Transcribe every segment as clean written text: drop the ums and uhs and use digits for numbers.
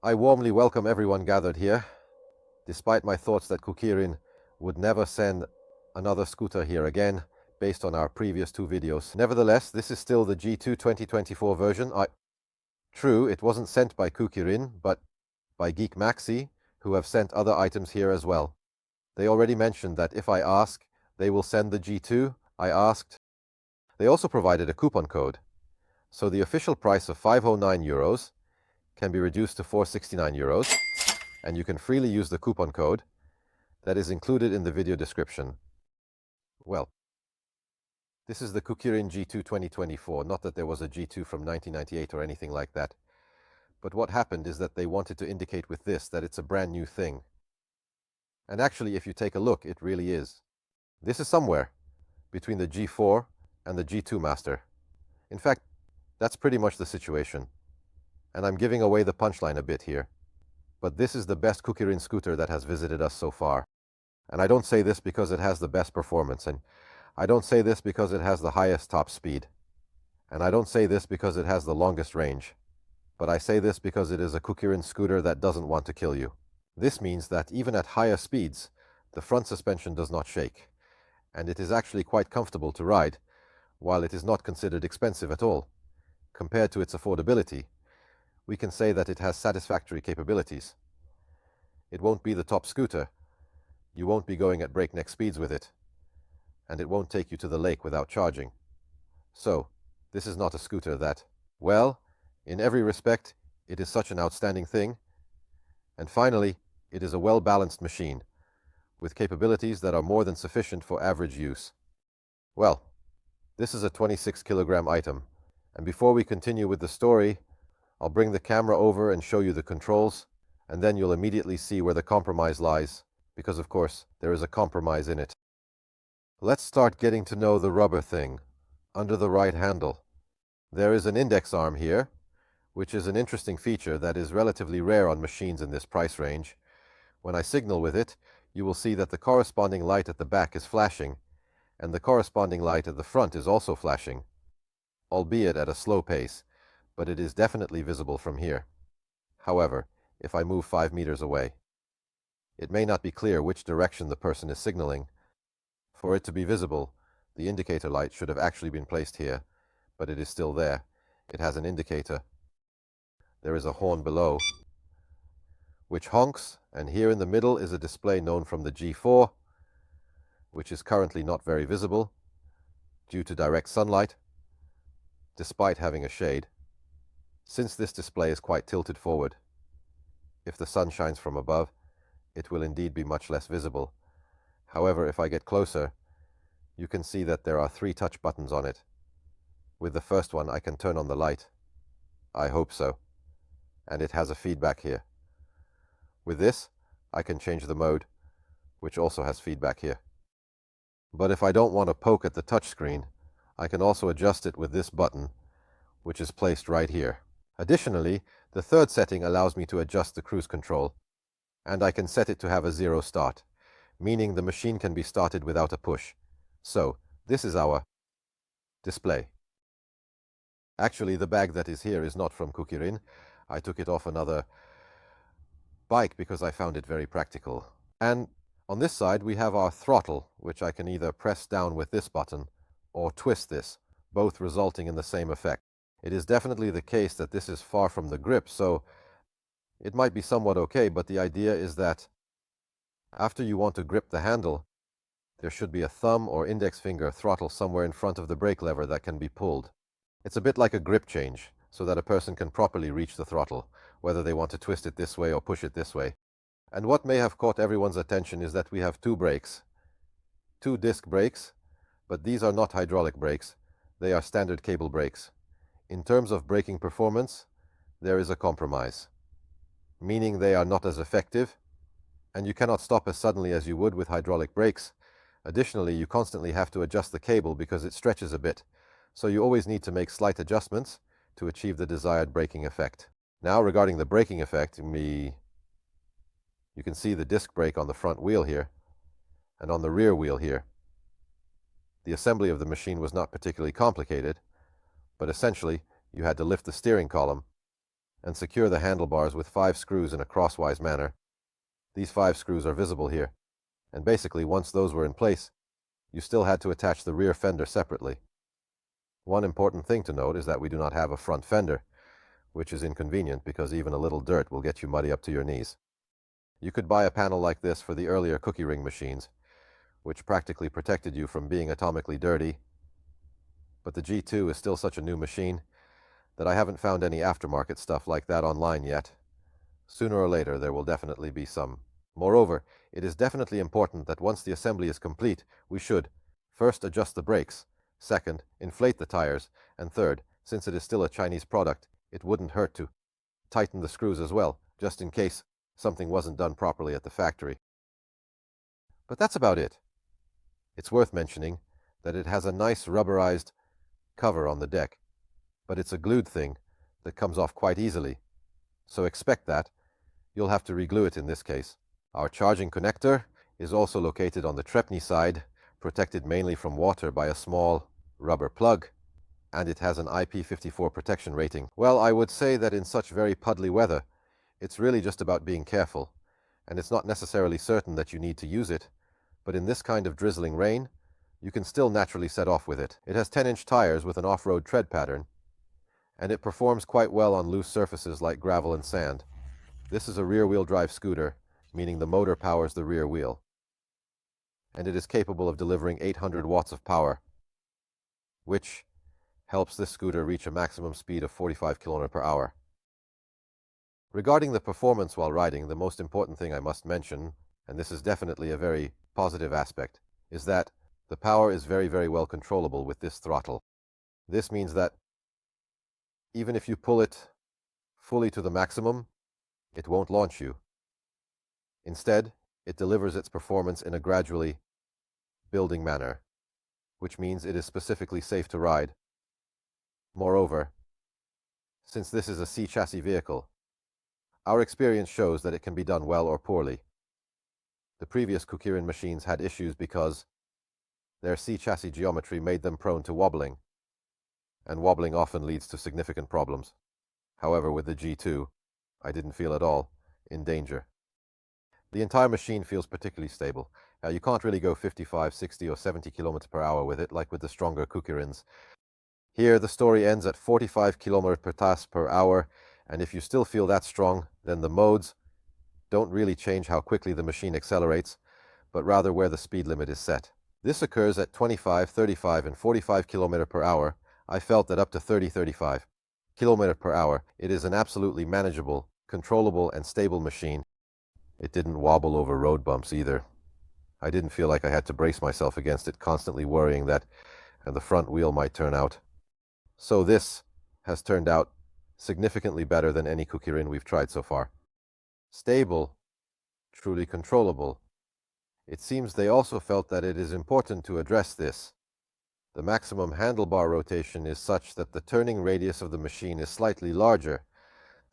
I warmly welcome everyone gathered here, despite my thoughts that Kukirin would never send another scooter here again, based on our previous two videos. Nevertheless, this is still the G2 2024 version. True, it wasn't sent by Kukirin, but by Geek Maxi, who have sent other items here as well. They already mentioned that if I ask, they will send the G2. I asked. They also provided a coupon code. So the official price of €509 can be reduced to €469, and you can freely use the coupon code that is included in the video description. Well, this is the Kukirin G2 2024, not that there was a G2 from 1998 or anything like that. But what happened is that they wanted to indicate with this that it's a brand new thing. And actually, if you take a look, it really is. This is somewhere between the G4 and the G2 Master. In fact, that's pretty much the situation. And I'm giving away the punchline a bit here. But this is the best Kukirin scooter that has visited us so far. And I don't say this because it has the best performance, and I don't say this because it has the highest top speed. And I don't say this because it has the longest range. But I say this because it is a Kukirin scooter that doesn't want to kill you. This means that even at higher speeds, the front suspension does not shake. And it is actually quite comfortable to ride, while it is not considered expensive at all. Compared to its affordability, we can say that it has satisfactory capabilities. It won't be the top scooter. You won't be going at breakneck speeds with it. And it won't take you to the lake without charging. So, this is not a scooter that, well, in every respect, it is such an outstanding thing. And finally, it is a well-balanced machine, with capabilities that are more than sufficient for average use. Well, this is a 26-kilogram item. And before we continue with the story, I'll bring the camera over and show you the controls, and then you'll immediately see where the compromise lies, because of course, there is a compromise in it. Let's start getting to know the rubber thing, under the right handle. There is an index arm here, which is an interesting feature that is relatively rare on machines in this price range. When I signal with it, you will see that the corresponding light at the back is flashing, and the corresponding light at the front is also flashing, albeit at a slow pace, but it is definitely visible from here. However, if I move 5 meters away, it may not be clear which direction the person is signaling. For it to be visible, the indicator light should have actually been placed here, but it is still there. It has an indicator. There is a horn below, which honks, and here in the middle is a display known from the G4, which is currently not very visible due to direct sunlight, despite having a shade, since this display is quite tilted forward. If the sun shines from above, it will indeed be much less visible. However, if I get closer, you can see that there are 3 touch buttons on it. With the first one, I can turn on the light. I hope so. And it has a feedback here. With this, I can change the mode, which also has feedback here. But if I don't want to poke at the touchscreen, I can also adjust it with this button, which is placed right here. Additionally, the third setting allows me to adjust the cruise control, and I can set it to have a 0 start, meaning the machine can be started without a push. So, this is our display. Actually, the bag that is here is not from Kukirin. I took it off another bike because I found it very practical. And on this side, we have our throttle, which I can either press down with this button or twist this, both resulting in the same effect. It is definitely the case that this is far from the grip, so it might be somewhat okay, but the idea is that after you want to grip the handle, there should be a thumb or index finger throttle somewhere in front of the brake lever that can be pulled. It's a bit like a grip change, so that a person can properly reach the throttle, whether they want to twist it this way or push it this way. And what may have caught everyone's attention is that we have 2 brakes. 2 disc brakes, but these are not hydraulic brakes. They are standard cable brakes. In terms of braking performance, there is a compromise, meaning they are not as effective, and you cannot stop as suddenly as you would with hydraulic brakes. Additionally, you constantly have to adjust the cable because it stretches a bit, so you always need to make slight adjustments to achieve the desired braking effect. Now, regarding the braking effect, you can see the disc brake on the front wheel here, and on the rear wheel here. The assembly of the machine was not particularly complicated, but essentially, you had to lift the steering column and secure the handlebars with 5 screws in a crosswise manner. These 5 screws are visible here, and basically once those were in place, you still had to attach the rear fender separately. One important thing to note is that we do not have a front fender, which is inconvenient because even a little dirt will get you muddy up to your knees. You could buy a panel like this for the earlier Kukirin machines, which practically protected you from being atomically dirty, but the G2 is still such a new machine that I haven't found any aftermarket stuff like that online yet. Sooner or later there will definitely be some. Moreover, it is definitely important that once the assembly is complete, we should first adjust the brakes, second, inflate the tires, and third, since it is still a Chinese product, it wouldn't hurt to tighten the screws as well, just in case something wasn't done properly at the factory. But that's about it. It's worth mentioning that it has a nice rubberized cover on the deck, but it's a glued thing that comes off quite easily, so expect that. You'll have to reglue it in this case. Our charging connector is also located on the Trepney side, protected mainly from water by a small rubber plug, and it has an IP54 protection rating. Well, I would say that in such very puddly weather, it's really just about being careful, and it's not necessarily certain that you need to use it, but in this kind of drizzling rain, you can still naturally set off with it. It has 10-inch tires with an off-road tread pattern, and it performs quite well on loose surfaces like gravel and sand. This is a rear-wheel drive scooter, meaning the motor powers the rear wheel, and it is capable of delivering 800 watts of power, which helps this scooter reach a maximum speed of 45 km per hour. Regarding the performance while riding, the most important thing I must mention, and this is definitely a very positive aspect, is that the power is very, very well controllable with this throttle. This means that even if you pull it fully to the maximum, it won't launch you. Instead, it delivers its performance in a gradually building manner, which means it is specifically safe to ride. Moreover, since this is a C-chassis vehicle, our experience shows that it can be done well or poorly. The previous Kukirin machines had issues because their C-chassis geometry made them prone to wobbling, and wobbling often leads to significant problems. However, with the G2, I didn't feel at all in danger. The entire machine feels particularly stable. You can't really go 55, 60 or 70 km per hour with it like with the stronger Kukirins. Here the story ends at 45 km per hour, and if you still feel that strong, then the modes don't really change how quickly the machine accelerates, but rather where the speed limit is set. This occurs at 25, 35 and 45 km per hour. I felt that up to 30, 35 km per hour, it is an absolutely manageable, controllable and stable machine. It didn't wobble over road bumps either. I didn't feel like I had to brace myself against it, constantly worrying that the front wheel might turn out. So this has turned out significantly better than any Kukirin we've tried so far. Stable, truly controllable. It seems they also felt that it is important to address this. The maximum handlebar rotation is such that the turning radius of the machine is slightly larger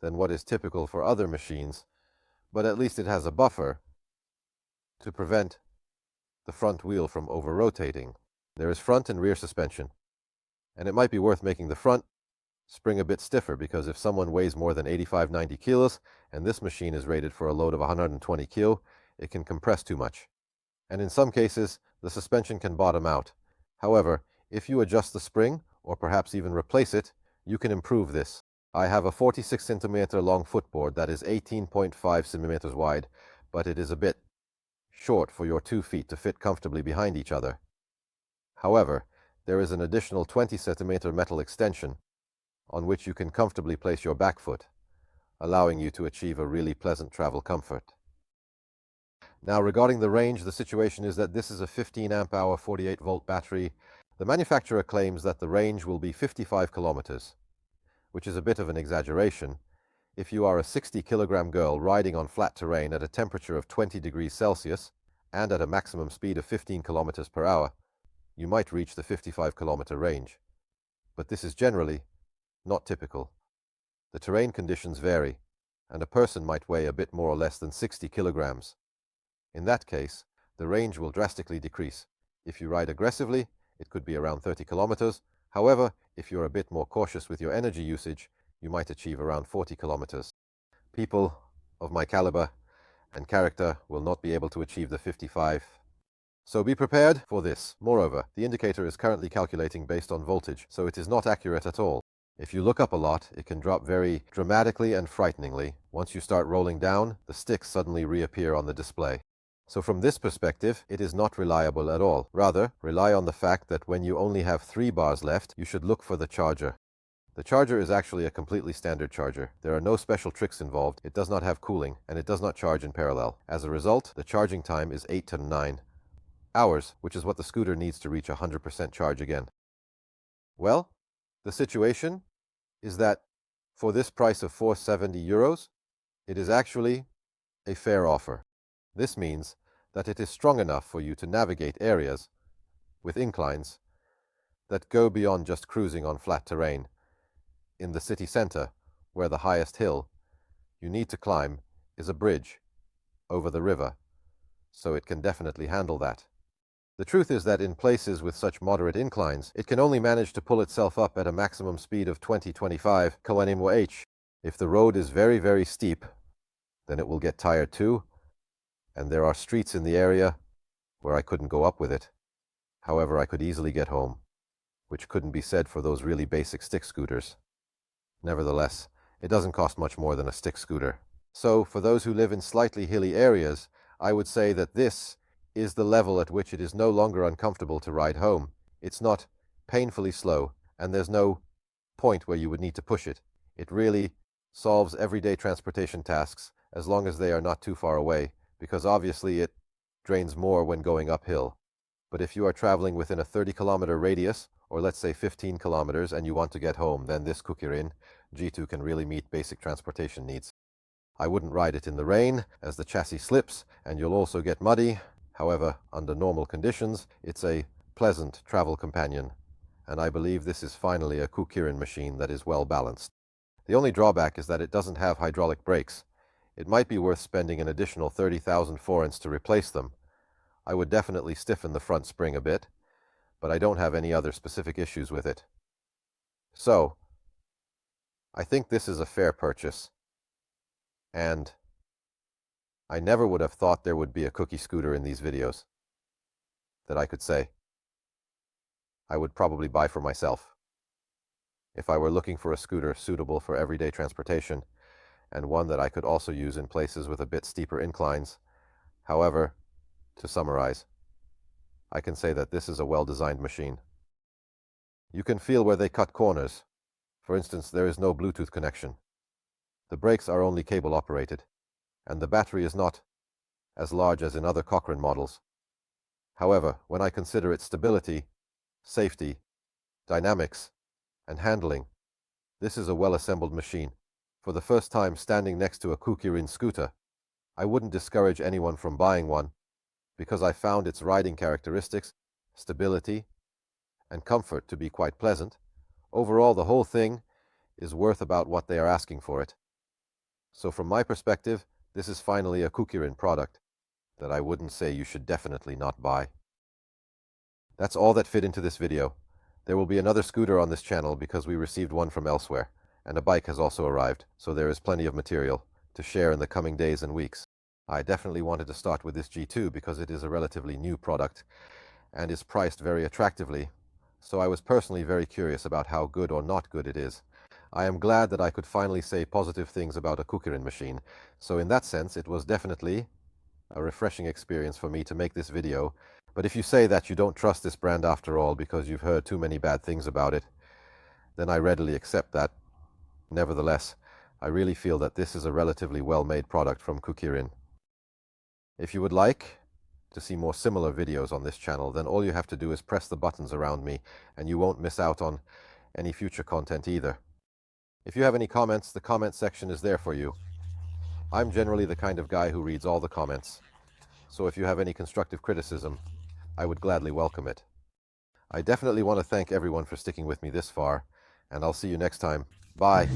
than what is typical for other machines, but at least it has a buffer to prevent the front wheel from over-rotating. There is front and rear suspension, and it might be worth making the front spring a bit stiffer, because if someone weighs more than 85-90 kilos and this machine is rated for a load of 120 kilo, it can compress too much. And in some cases, the suspension can bottom out. However, if you adjust the spring, or perhaps even replace it, you can improve this. I have a 46 centimeter long footboard that is 18.5 centimeters wide, but it is a bit short for your 2 feet to fit comfortably behind each other. However, there is an additional 20 centimeter metal extension on which you can comfortably place your back foot, allowing you to achieve a really pleasant travel comfort. Now, regarding the range, the situation is that this is a 15 amp hour 48 volt battery. The manufacturer claims that the range will be 55 kilometers, which is a bit of an exaggeration. If you are a 60 kilogram girl riding on flat terrain at a temperature of 20 degrees Celsius and at a maximum speed of 15 kilometers per hour, you might reach the 55 kilometer range. But this is generally not typical. The terrain conditions vary, and a person might weigh a bit more or less than 60 kilograms. In that case, the range will drastically decrease. If you ride aggressively, it could be around 30 kilometers. However, if you're a bit more cautious with your energy usage, you might achieve around 40 kilometers. People of my caliber and character will not be able to achieve the 55. So be prepared for this. Moreover, the indicator is currently calculating based on voltage, so it is not accurate at all. If you look up a lot, it can drop very dramatically and frighteningly. Once you start rolling down, the sticks suddenly reappear on the display. So from this perspective, it is not reliable at all. Rather, rely on the fact that when you only have 3 bars left, you should look for the charger. The charger is actually a completely standard charger. There are no special tricks involved, it does not have cooling, and it does not charge in parallel. As a result, the charging time is 8 to 9 hours, which is what the scooter needs to reach 100% charge again. Well, the situation is that for this price of 470 euros, it is actually a fair offer. This means that it is strong enough for you to navigate areas with inclines that go beyond just cruising on flat terrain. In the city center, where the highest hill you need to climb is a bridge over the river, so it can definitely handle that. The truth is that in places with such moderate inclines, it can only manage to pull itself up at a maximum speed of 20-25 km/h. If the road is very, very steep, then it will get tired too, and there are streets in the area where I couldn't go up with it. However, I could easily get home, which couldn't be said for those really basic stick scooters. Nevertheless, it doesn't cost much more than a stick scooter. So, for those who live in slightly hilly areas, I would say that this is the level at which it is no longer uncomfortable to ride home. It's not painfully slow, and there's no point where you would need to push it. It really solves everyday transportation tasks as long as they are not too far away, because obviously it drains more when going uphill. But if you are traveling within a 30-kilometer radius, or let's say 15 kilometers, and you want to get home, then this Kukirin G2 can really meet basic transportation needs. I wouldn't ride it in the rain, as the chassis slips, and you'll also get muddy. However, under normal conditions, it's a pleasant travel companion, and I believe this is finally a Kukirin machine that is well balanced. The only drawback is that it doesn't have hydraulic brakes. It might be worth spending an additional 30,000 forints to replace them. I would definitely stiffen the front spring a bit, but I don't have any other specific issues with it. So, I think this is a fair purchase, and I never would have thought there would be a cookie scooter in these videos that I could say I would probably buy for myself if I were looking for a scooter suitable for everyday transportation, and one that I could also use in places with a bit steeper inclines. However, to summarize, I can say that this is a well-designed machine. You can feel where they cut corners. For instance, there is no Bluetooth connection. The brakes are only cable operated, and the battery is not as large as in other Kukirin models. However, when I consider its stability, safety, dynamics, and handling, this is a well-assembled machine. For the first time standing next to a Kukirin scooter, I wouldn't discourage anyone from buying one, because I found its riding characteristics, stability, and comfort to be quite pleasant. Overall, the whole thing is worth about what they are asking for it. So from my perspective, this is finally a Kukirin product that I wouldn't say you should definitely not buy. That's all that fit into this video. There will be another scooter on this channel because we received one from elsewhere, and a bike has also arrived, so there is plenty of material to share in the coming days and weeks. I definitely wanted to start with this G2 because it is a relatively new product and is priced very attractively, so I was personally very curious about how good or not good it is. I am glad that I could finally say positive things about a Kukirin machine, so in that sense it was definitely a refreshing experience for me to make this video. But if you say that you don't trust this brand after all because you've heard too many bad things about it, then I readily accept that. Nevertheless, I really feel that this is a relatively well-made product from Kukirin. If you would like to see more similar videos on this channel, then all you have to do is press the buttons around me, and you won't miss out on any future content either. If you have any comments, the comment section is there for you. I'm generally the kind of guy who reads all the comments, so if you have any constructive criticism, I would gladly welcome it. I definitely want to thank everyone for sticking with me this far, and I'll see you next time. Bye.